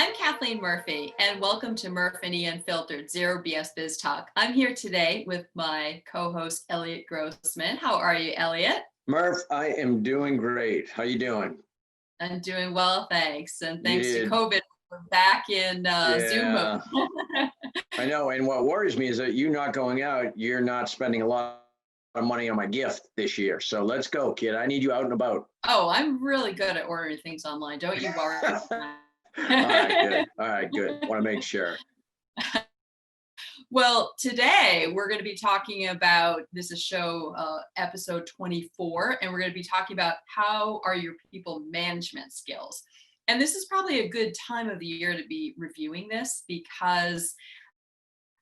I'm Kathleen Murphy, and welcome to Murf+E Unfiltered, Zero BS Biz Talk. I'm here today with my co-host, Elliot Grossman. How are you, Elliot? Murph, I am doing great. How you doing? I'm doing well, thanks. And thanks to Yeah, COVID, we're back in Zoom mode. yeah, I know. And what worries me is that you not going out, you're not spending a lot of money on my gift this year. So let's go, kid. I need you out and about. Oh, I'm really good at ordering things online. Don't you worry. All right, good. All right, good. Want to make sure. Well, today we're going to be talking about, this is show episode 24, and we're going to be talking about how are your people management skills. And this is probably a good time of the year to be reviewing this, because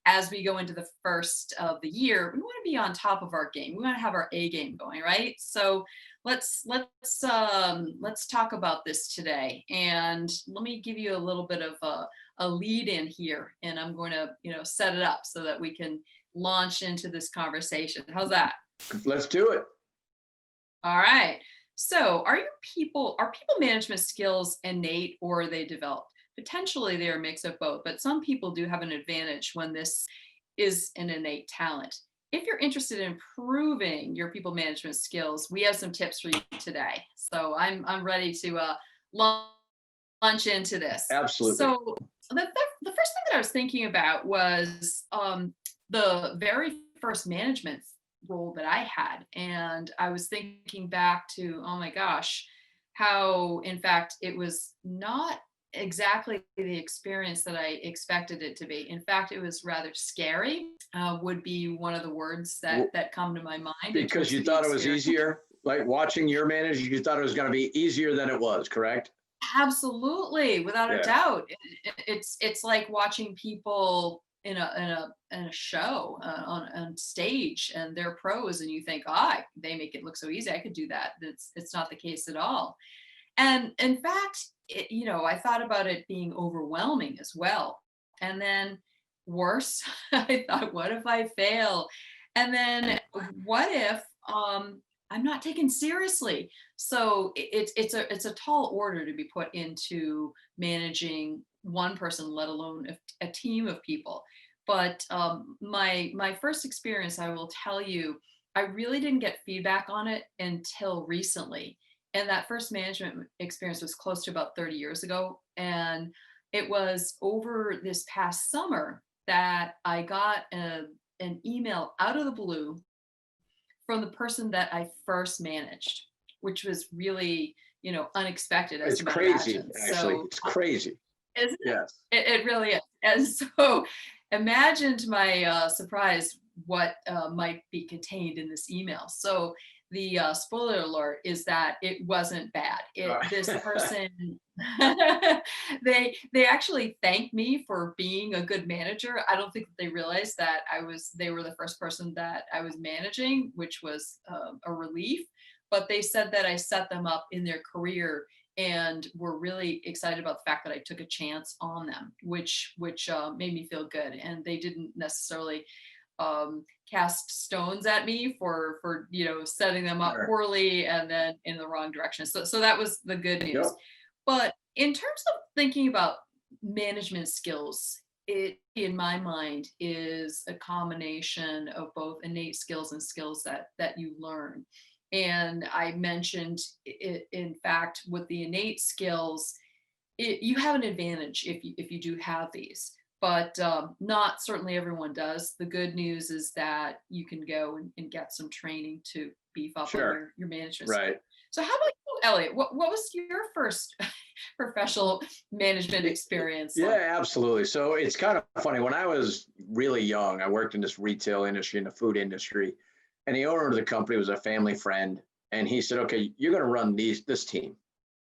as we go into the first of the year, we want to be on top of our game. We want to have our A game going, right? So let's talk about this today. And let me give you a little bit of a lead in here, and I'm going to set it up so that we can launch into this conversation. How's that? Let's do it. All right. So are people management skills innate, or are they developed? Potentially they're a mix of both, but some people do have an advantage when this is an innate talent. If you're interested in improving your people management skills, we have some tips for you today. So I'm ready to launch into this. Absolutely. So the first thing that I was thinking about was the very first management role that I had. And I was thinking back to, oh my gosh, how in fact it was not exactly the experience that I expected it to be. In fact, it was rather scary, would be one of the words that come to my mind. Because you thought it was easier, like watching your manager, you thought it was going to be easier than it was, correct? Absolutely, without a doubt. It's like watching people in a show on stage, and they're pros, and you think, they make it look so easy. I could do that. It's not the case at all. And in fact, I thought about it being overwhelming as well. And then worse, I thought, what if I fail? And then what if I'm not taken seriously? So it's a tall order to be put into managing one person, let alone a team of people. But my first experience, I will tell you, I really didn't get feedback on it until recently. And that first management experience was close to about 30 years ago. And it was over this past summer that I got an email out of the blue from the person that I first managed, which was really, unexpected. It's crazy, actually. So, it's crazy. Isn't it? Yes. It really is. And so imagine to my surprise what might be contained in this email. So the spoiler alert is that it wasn't bad. This person, they actually thanked me for being a good manager. I don't think that they realized that they were the first person that I was managing, which was a relief. But they said that I set them up in their career and were really excited about the fact that I took a chance on them, which made me feel good. And they didn't necessarily cast stones at me for setting them up poorly and then in the wrong direction. So that was the good news. Yep. But in terms of thinking about management skills, it, in my mind, is a combination of both innate skills and skills that you learn. And I mentioned, in fact, with the innate skills, you have an advantage if you do have these. But not certainly everyone does. The good news is that you can go and get some training to beef up on your management. Right. So how about you, Elliot? What was your first professional management experience like? Yeah, absolutely. So it's kind of funny. When I was really young, I worked in this retail industry, in the food industry, and the owner of the company was a family friend. And he said, okay, you're going to run this team.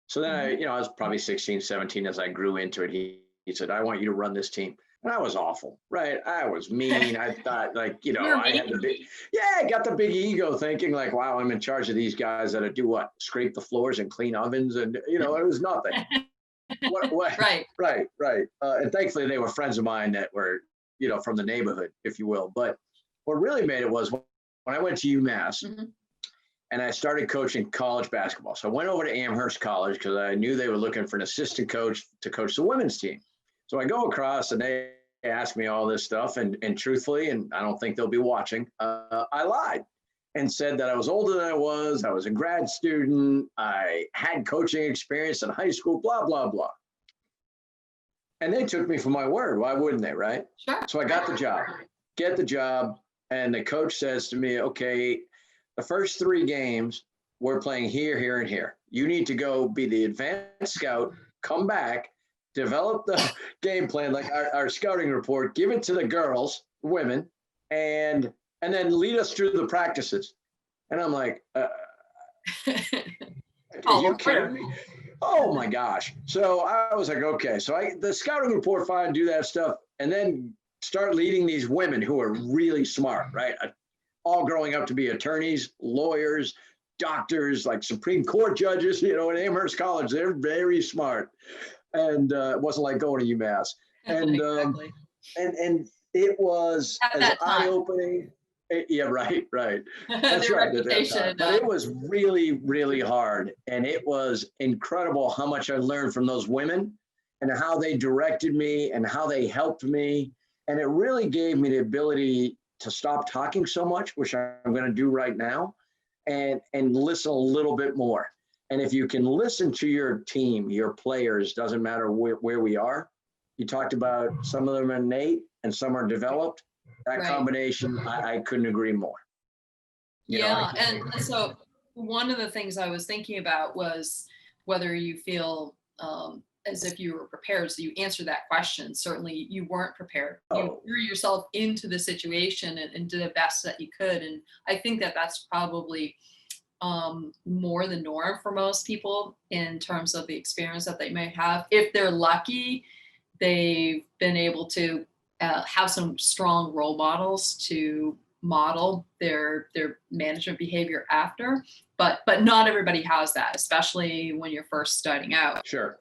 So then I was probably 16, 17 as I grew into it. He said, I want you to run this team. And I was awful, right? I was mean. I thought I had I got the big ego thinking like, wow, I'm in charge of these guys that do what? Scrape the floors and clean ovens. And, it was nothing. Right. And thankfully they were friends of mine that were, from the neighborhood, if you will. But what really made it was when I went to UMass, and I started coaching college basketball. So I went over to Amherst College because I knew they were looking for an assistant coach to coach the women's team. So I go across and they ask me all this stuff. And truthfully, and I don't think they'll be watching, I lied and said that I was older than I was a grad student, I had coaching experience in high school, blah, blah, blah. And they took me for my word. Why wouldn't they, right? Sure. So I got the job, and the coach says to me, okay, the first 3 games, we're playing here, here, and here. You need to go be the advanced scout, come back, develop the game plan, like our scouting report, give it to the girls, women, and then lead us through the practices. And I'm like, are you kidding me? Oh my gosh. So I was like, okay. So the scouting report, fine, do that stuff, and then start leading these women who are really smart, right? All growing up to be attorneys, lawyers, doctors, like Supreme Court judges, at Amherst College, they're very smart. And it wasn't like going to UMass. And Exactly. And it was as eye-opening. Yeah, right. That's right. But it was really, really hard. And it was incredible how much I learned from those women and how they directed me and how they helped me. And it really gave me the ability to stop talking so much, which I'm going to do right now, and listen a little bit more. And if you can listen to your team, your players, doesn't matter where we are. You talked about some of them are innate and some are developed. That combination, I couldn't agree more. And so one of the things I was thinking about was whether you feel as if you were prepared. So you answered that question. Certainly you weren't prepared. You threw yourself into the situation and did the best that you could. And I think that that's probably more the norm for most people in terms of the experience that they may have. If they're lucky, they've been able to have some strong role models to model their management behavior after, but not everybody has that, especially when you're first starting out. Sure.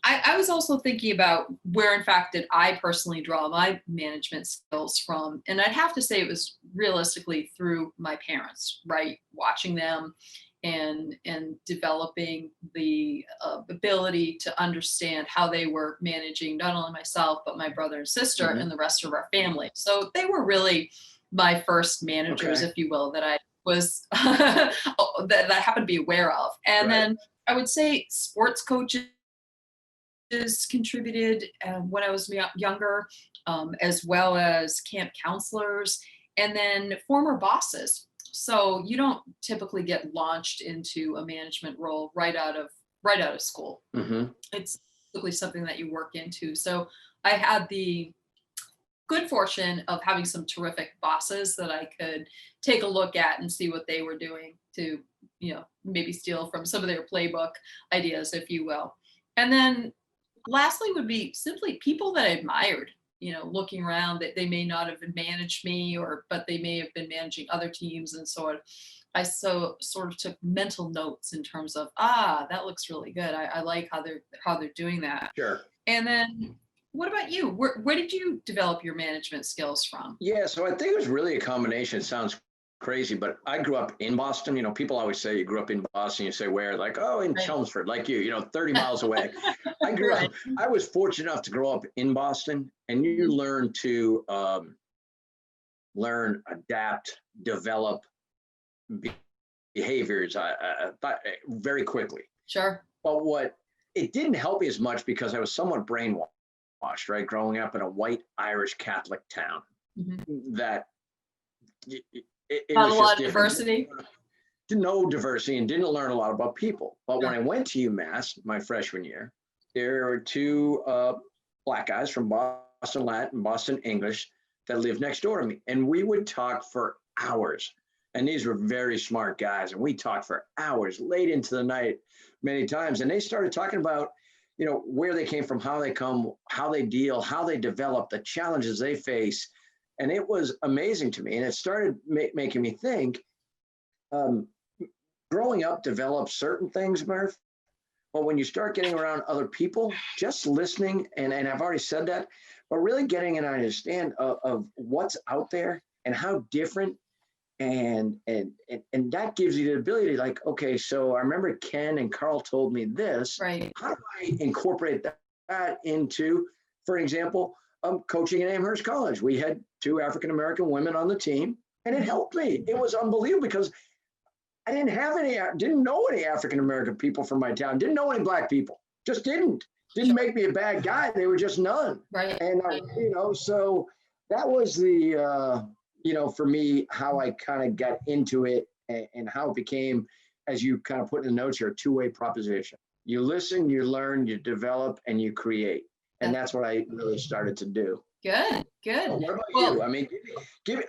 I was also thinking about where, in fact, did I personally draw my management skills from? And I'd have to say it was realistically through my parents, right? Watching them and developing the ability to understand how they were managing not only myself, but my brother and sister and the rest of our family. So they were really my first managers, if you will, that I was, that I happened to be aware of. And then I would say sports coaches contributed when I was younger, as well as camp counselors, and then former bosses. So you don't typically get launched into a management role right out of school. It's typically something that you work into. So I had the good fortune of having some terrific bosses that I could take a look at and see what they were doing to, maybe steal from some of their playbook ideas, if you will. And then lastly would be simply people that I admired, looking around, that they may not have managed me but they may have been managing other teams. And so I sort of took mental notes in terms of, that looks really good. I like how they're doing that. Sure. And then what about you? Where did you develop your management skills from? Yeah, so I think it was really a combination. It sounds crazy, but I grew up in Boston. People always say you grew up in Boston. You say where? Like, oh, in Chelmsford, like 30 miles away. I grew up. I was fortunate enough to grow up in Boston, and you learn to learn, adapt, develop behaviors very quickly. Sure. But it didn't help me as much because I was somewhat brainwashed, right? Growing up in a white Irish Catholic town, that it Not was a lot just of diversity. No diversity, and didn't learn a lot about people. But when I went to UMass my freshman year, there were 2 Black guys from Boston Latin, Boston English that lived next door to me. And we would talk for hours. And these were very smart guys. And we talked for hours, late into the night, many times. And they started talking about, where they came from, how they come, how they deal, how they develop, the challenges they face. And it was amazing to me. And it started making me think, growing up develops certain things, Murf. But when you start getting around other people, just listening, and I've already said that, but really getting an understand of what's out there and how different And that gives you the ability, like, okay, so I remember Ken and Carl told me this. Right. How do I incorporate that into, for example, coaching at Amherst College? We had 2 African American women on the team, and it helped me. It was unbelievable because I didn't know any African American people from my town, didn't know any Black people, just didn't make me a bad guy. They were just none. Right. And so that was the for me, how I kind of got into it, and how it became, as you kind of put in the notes here, a two-way proposition. You listen, you learn, you develop, and you create. And that's what I really started to do. Good. What about you? I mean,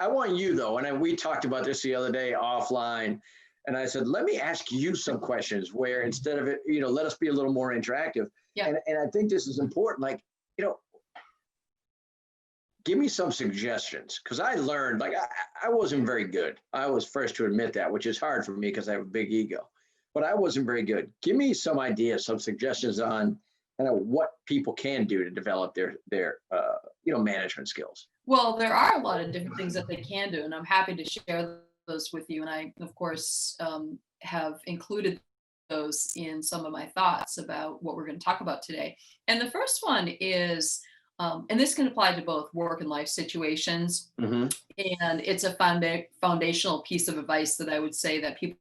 I want you though, and we talked about this the other day offline, and I said, let me ask you some questions where, instead of it, let us be a little more interactive. Yeah. And I think this is important. Like, give me some suggestions, because I learned, like, I wasn't very good. I was first to admit that, which is hard for me because I have a big ego, but I wasn't very good. Give me some ideas, some suggestions on what people can do to develop their management skills. Well, there are a lot of different things that they can do, and I'm happy to share those with you. And I, of course, have included those in some of my thoughts about what we're going to talk about today. And the first one is, and this can apply to both work and life situations. Mm-hmm. And it's a foundational piece of advice that I would say that people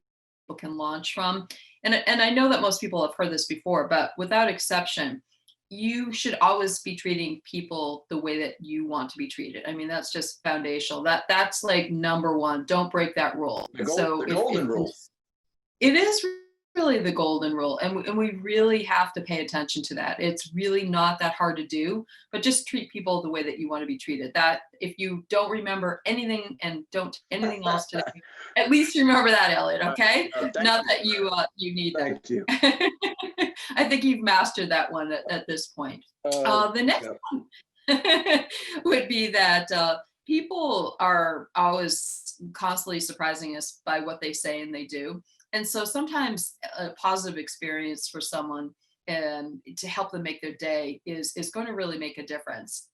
can launch from. And I know that most people have heard this before, but without exception, you should always be treating people the way that you want to be treated. I mean, that's just foundational. That's like number one. Don't break that rule. The golden rule. It is really the golden rule, and we really have to pay attention to that. It's really not that hard to do, but just treat people the way that you want to be treated. That if you don't remember anything and don't do anything else today, at least remember that, Elliot. Okay, not that you need that. Thank you. I think you've mastered that one at this point. The next one would be that people are always constantly surprising us by what they say and they do. And so sometimes a positive experience for someone and to help them make their day is going to really make a difference.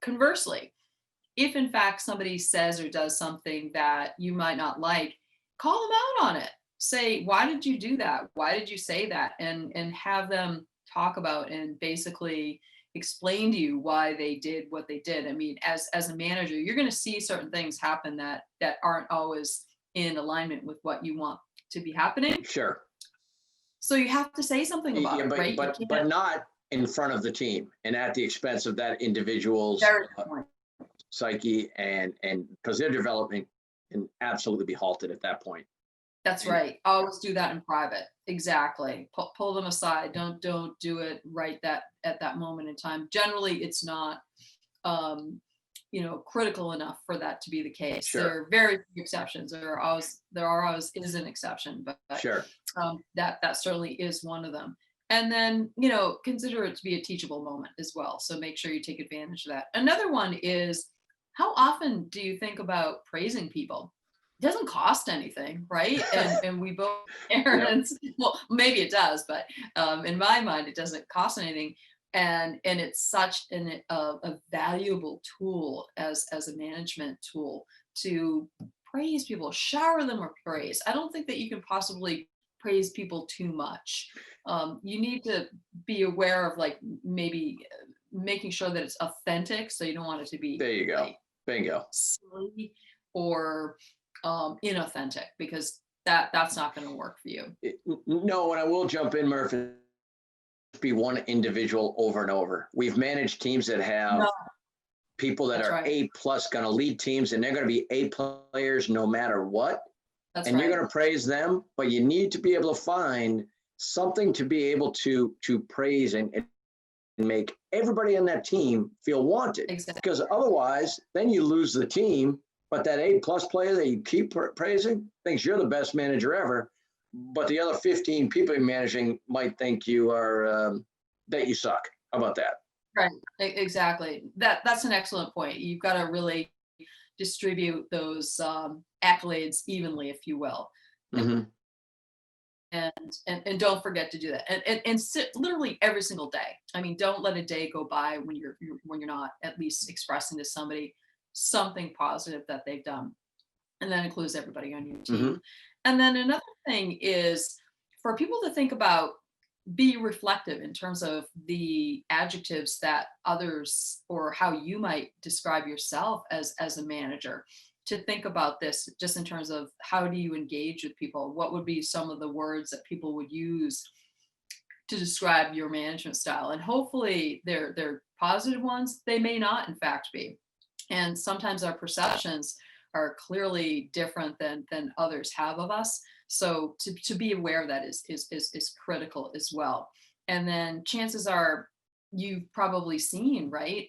Conversely, if in fact somebody says or does something that you might not like, call them out on it. Say, why did you do that? Why did you say that? And have them talk about and basically explain to you why they did what they did. I mean, as a manager, you're going to see certain things happen that aren't always in alignment with what you want to be happening. Sure. So you have to say something about it, right? But not in front of the team and at the expense of that individual's psyche, and because their development can absolutely be halted at that point. That's right. Always do that in private. Exactly. Pull them aside. Don't do it right at that moment in time. Generally, it's not critical enough for that to be the case. Sure. There are very few exceptions. There always is an exception, but sure. That certainly is one of them. And then, consider it to be a teachable moment as well. So make sure you take advantage of that. Another one is, how often do you think about praising people? It doesn't cost anything, right? And we both parents, well, maybe it does, but in my mind, it doesn't cost anything. And it's such a valuable tool as a management tool to praise people, shower them with praise. I don't think that you can possibly praise people too much. You need to be aware of, like, maybe making sure that it's authentic. So you don't want it to be, there you go, like, bingo, silly or inauthentic, because that's not going to work for you. No, and I will jump in, Murf. Be one individual over and over. We've managed teams that have people that are A+ going to lead teams, and they're going to be A players no matter what. You're going to praise them, but you need to be able to find something to be able to praise and make everybody on that team feel wanted. Exactly. Because otherwise, then you lose the team. But that A+ player that you keep praising thinks you're the best manager ever. But the other 15 people you're managing might think you are that you suck. How about that? Right. Exactly. That's an excellent point. You've got to really distribute those accolades evenly, if you will. Mm-hmm. And don't forget to do that. And sit literally every single day. I mean, don't let a day go by when you're not at least expressing to somebody something positive that they've done. and that includes everybody on your Hmm. team. And then another thing is for people to think about, be reflective in terms of the adjectives that others, or how you might describe yourself as a manager, to think about this just in terms of how do you engage with people, what would be some of the words that people would use to describe your management style, and hopefully they're positive ones. They may not in fact be, and sometimes our perceptions are clearly different than others have of us. So to be aware of that is critical as well. And then chances are you've probably seen, right,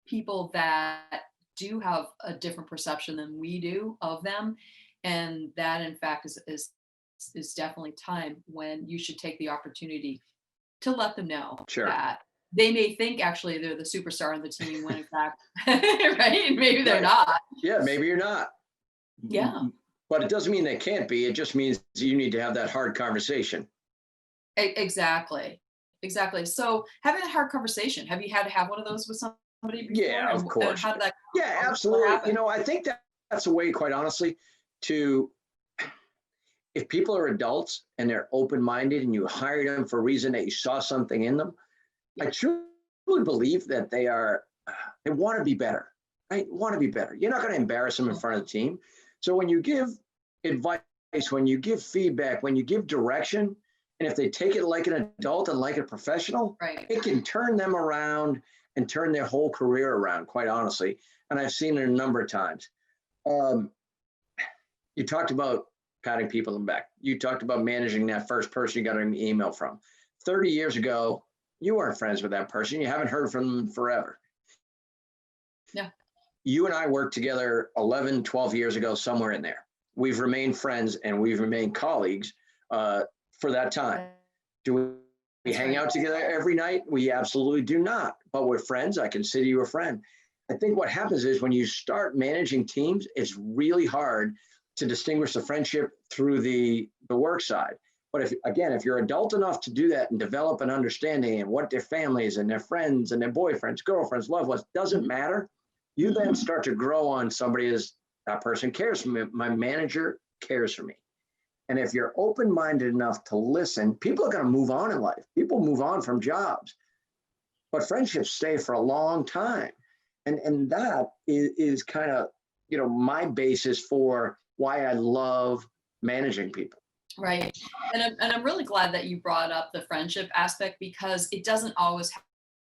people that do have a different perception than we do of them, and that in fact is definitely time when you should take the opportunity to let them know Sure. that they may think actually they're the superstar on the team when in fact, right? Maybe they're Right. not. Yeah, maybe you're not. Yeah, But it doesn't mean they can't be. It just means you need to have that hard conversation. exactly. Exactly. So having a hard conversation, have you had to have one of those with somebody before? Yeah, of And course. how did that Yeah, go? What absolutely. happened? I think that's a way, quite honestly, to if people are adults and they're open minded and you hired them for a reason that you saw something in them, I Yeah. truly believe that they want to be better, right? Want to be better. You're not going to embarrass them in front of the team. So when you give advice, when you give feedback, when you give direction, and if they take it like an adult and like a professional, Right. it can turn them around and turn their whole career around, quite honestly. And I've seen it a number of times. Um, you talked about patting people on the back. You talked about managing that first person you got an email from. 30 years ago, you weren't friends with that person. You haven't heard from them forever. Yeah. You and I worked together 11, 12 years ago, somewhere in there. We've remained friends and we've remained colleagues for that time. Do we That's hang right. out together every night? We absolutely do not, but we're friends. I consider you a friend. I think what happens is when you start managing teams, it's really hard to distinguish the friendship through the work side. But if you're adult enough to do that and develop an understanding and what their families and their friends and their boyfriends, girlfriends, loved ones, doesn't Mhm. matter. You then start to grow on somebody as that person cares for me. My manager cares for me. And if you're open minded enough to listen, people are going to move on in life. People move on from jobs, but friendships stay for a long time. And that is kind of, my basis for why I love managing people. Right. And I'm really glad that you brought up the friendship aspect, because it doesn't always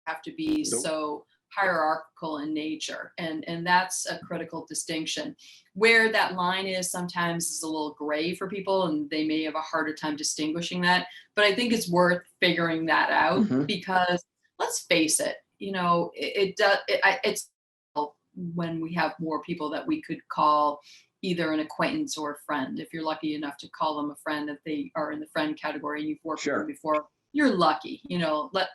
have to be Nope. so hierarchical in nature, and that's a critical distinction. Where that line is sometimes is a little gray for people, and they may have a harder time distinguishing that, but I think it's worth figuring that out, Mm-hmm. because let's face it, it does it's when we have more people that we could call either an acquaintance or a friend. If you're lucky enough to call them a friend, if they are in the friend category and you've worked with them Sure. before, you're lucky.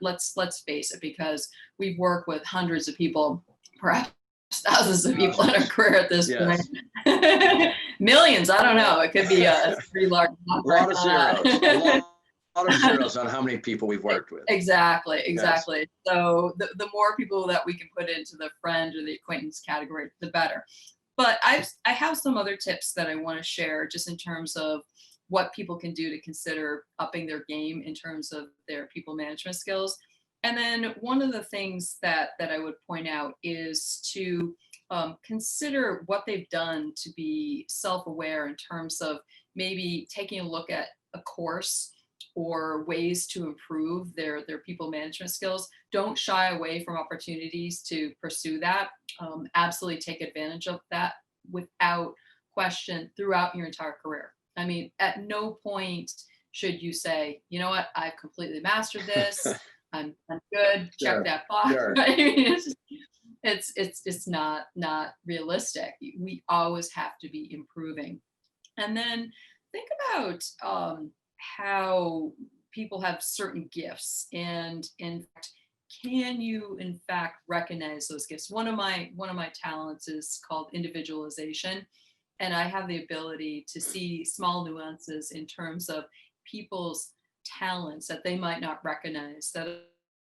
Let's face it, because we've worked with hundreds of people, perhaps thousands of people in our career at this point. Yes. Millions, I don't know. Yeah. It could be a pretty large A number. lot of zeros. A lot of zeros on how many people we've worked with. Exactly, Yes. exactly. So the more people that we can put into the friend or the acquaintance category, the better. But I have some other tips that I want to share, just in terms of what people can do to consider upping their game in terms of their people management skills. And then one of the things that I would point out is to consider what they've done to be self-aware in terms of maybe taking a look at a course or ways to improve their people management skills. Don't shy away from opportunities to pursue that. Absolutely take advantage of that without question throughout your entire career. I mean, at no point should you say, you know what, I've completely mastered this. I'm good. Check Sure. that box. Sure. I mean, it's not realistic. We always have to be improving. And then think about how people have certain gifts, and in fact, can you in fact recognize those gifts? One of my talents is called individualization, and I have the ability to see small nuances in terms of people's talents that they might not recognize, that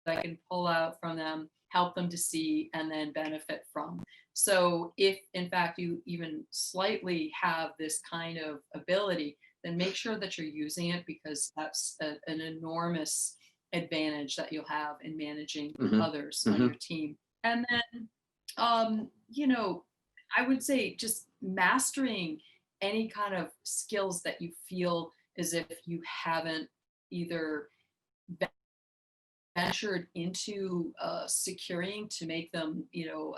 I can pull out from them, help them to see, and then benefit from. So if in fact you even slightly have this kind of ability, then make sure that you're using it, because that's an enormous advantage that you'll have in managing Hmm. others on Hmm. your team. And then, you know, I would say just mastering any kind of skills that you feel as if you haven't either ventured into securing to make them,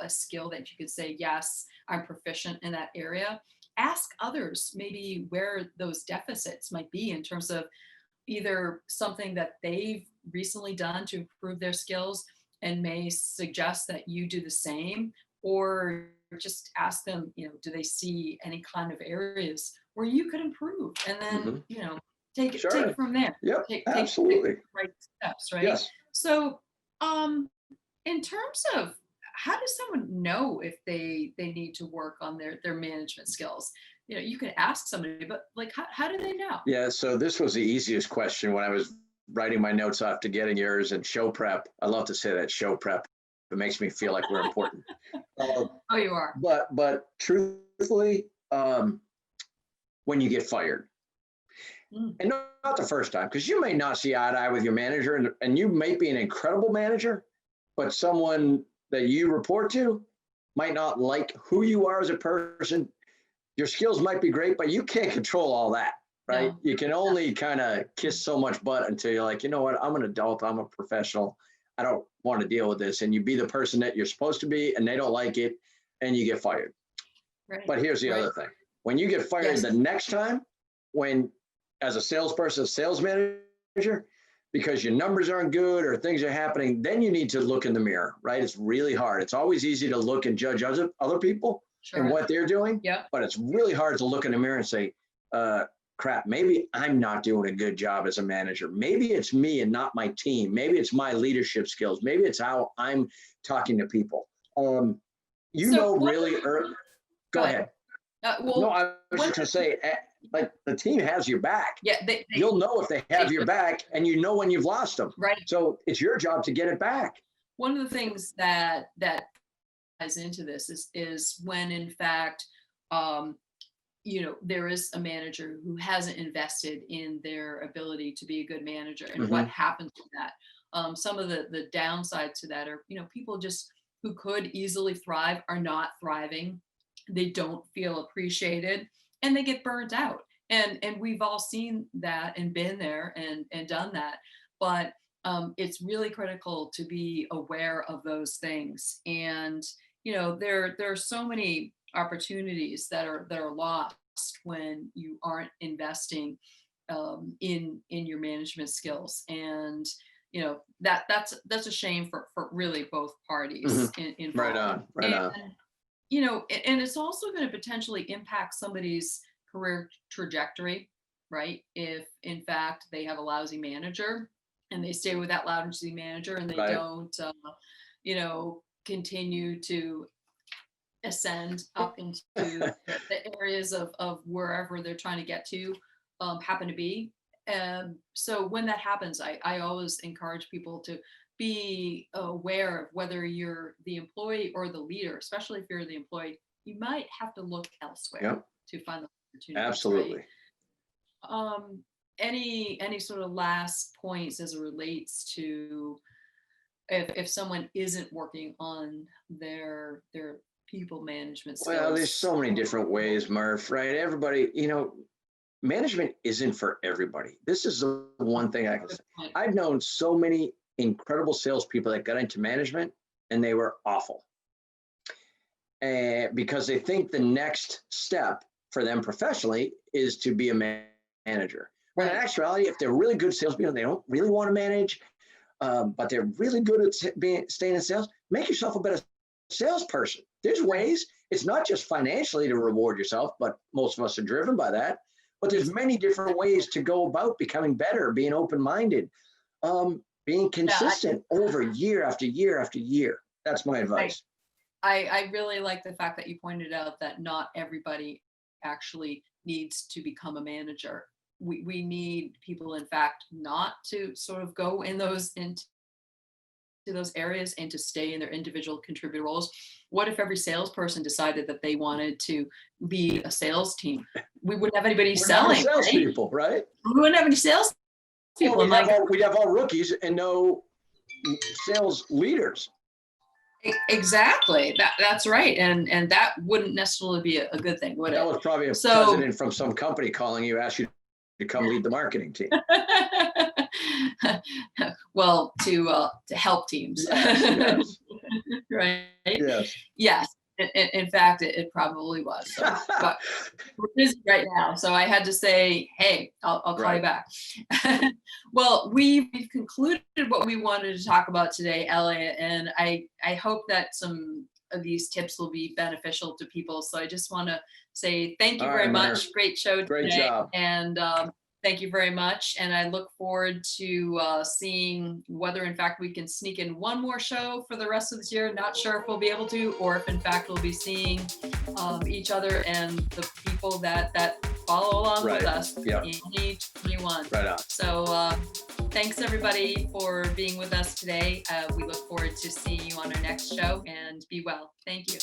a skill that you could say, yes, I'm proficient in that area. Ask others maybe where those deficits might be in terms of either something that they've recently done to improve their skills and may suggest that you do the same, or just ask them, do they see any kind of areas where you could improve, and then, Hmm. take it Sure. from there. Yep. Take Absolutely. the right steps, right? Yes. So, um, in terms of how does someone know if they need to work on their management skills? You could ask somebody, but like, how do they know? Yeah. So this was the easiest question when I was writing my notes after getting yours and show prep. I love to say that, show prep. It makes me feel like we're important. Uh, Oh, you are. but truthfully, when you get fired, Mm, and not the first time, because you may not see eye to eye with your manager, and you may be an incredible manager, but someone that you report to might not like who you are as a person. Your skills might be great, but you can't control all that, right? no. You can only kind of kiss so much butt until you're like, you know what, I'm an adult, I'm a professional, I don't want to deal with this. And you be the person that you're supposed to be, and they don't like it, and you get fired. Right. But here's the Right. other thing. When you get fired Yes. the next time, when as a salesperson, sales manager, because your numbers aren't good or things are happening, then you need to look in the mirror, right? It's really hard. It's always easy to look and judge other people and Sure. what they're doing, Yep. but it's really hard to look in the mirror and say, crap, maybe I'm not doing a good job as a manager. Maybe it's me and not my team. Maybe it's my leadership skills. Maybe it's how I'm talking to people. So what? Really early. Go Go ahead. ahead. No, Well, I was one just of going to the, say, like the team has your back. yeah, You'll know if they they have your do, back, and you know when you've lost them. right. So it's your job to get it back. One of the things that ties into this is when in fact, um, there is a manager who hasn't invested in their ability to be a good manager, and what Hmm. happens to that. Some of the downsides to that are, people just who could easily thrive are not thriving. They don't feel appreciated, and they get burnt out. And we've all seen that and been there and done that. But it's really critical to be aware of those things. And there are so many opportunities that are lost when you aren't investing in your management skills. And that's a shame for really both Hmm. parties Right involved. on. Right And on. and it's also going to potentially impact somebody's career trajectory, right? If in fact they have a lousy manager and they stay with that lousy manager and they Right. don't continue to ascend up into the areas of wherever they're trying to get to, happen to be. So when that happens, I always encourage people to be aware of whether you're the employee or the leader, especially if you're the employee. You might have to look elsewhere Yep. to find the opportunities, right? Absolutely. Um, any sort of last points as it relates to if someone isn't working on their people management Well, there's skills. so many different ways, Murph, right? Everybody, management isn't for everybody. This is the one thing I can Good say. point. I've known so many incredible salespeople that got into management and they were awful. And because they think the next step for them professionally is to be a manager. When in Right. actuality, if they're really good salespeople, they don't really want to manage, but they're really good at staying in sales. Make yourself a better salesperson. There's Right. ways. It's not just financially to reward yourself, but most of us are driven by that. But there's many different ways to go about becoming better, being open-minded, being Yeah, consistent over year after year after year. That's my I, advice. I really like the fact that you pointed out that not everybody actually needs to become a manager. We need people, in fact, not to sort of go in those into those areas and to stay in their individual contributor roles. What if every salesperson decided that they wanted to be a sales team? We wouldn't have anybody selling. Salespeople, right? We wouldn't have any sales people. Well, we'd have all rookies and no sales leaders. Exactly. That's right. And that wouldn't necessarily be a good thing, would it? That was probably a president from some company calling you, ask you to come lead the marketing team. Well, to help teams. Yes. Right? Yes. Yes. In fact, it probably was. So, but we're busy right now, so I had to say, "Hey, I'll call you back." Well, we've concluded what we wanted to talk about today, Elliot, and I hope that some of these tips will be beneficial to people. So I just want to say thank you very much. Great show today. Great job. And thank you very much. And I look forward to seeing whether, in fact, we can sneak in one more show for the rest of this year. Not sure if we'll be able to, or if, in fact, we'll be seeing each other and the people that follow along with us in 2021. Right on. So thanks, everybody, for being with us today. We look forward to seeing you on our next show, and be well. Thank you.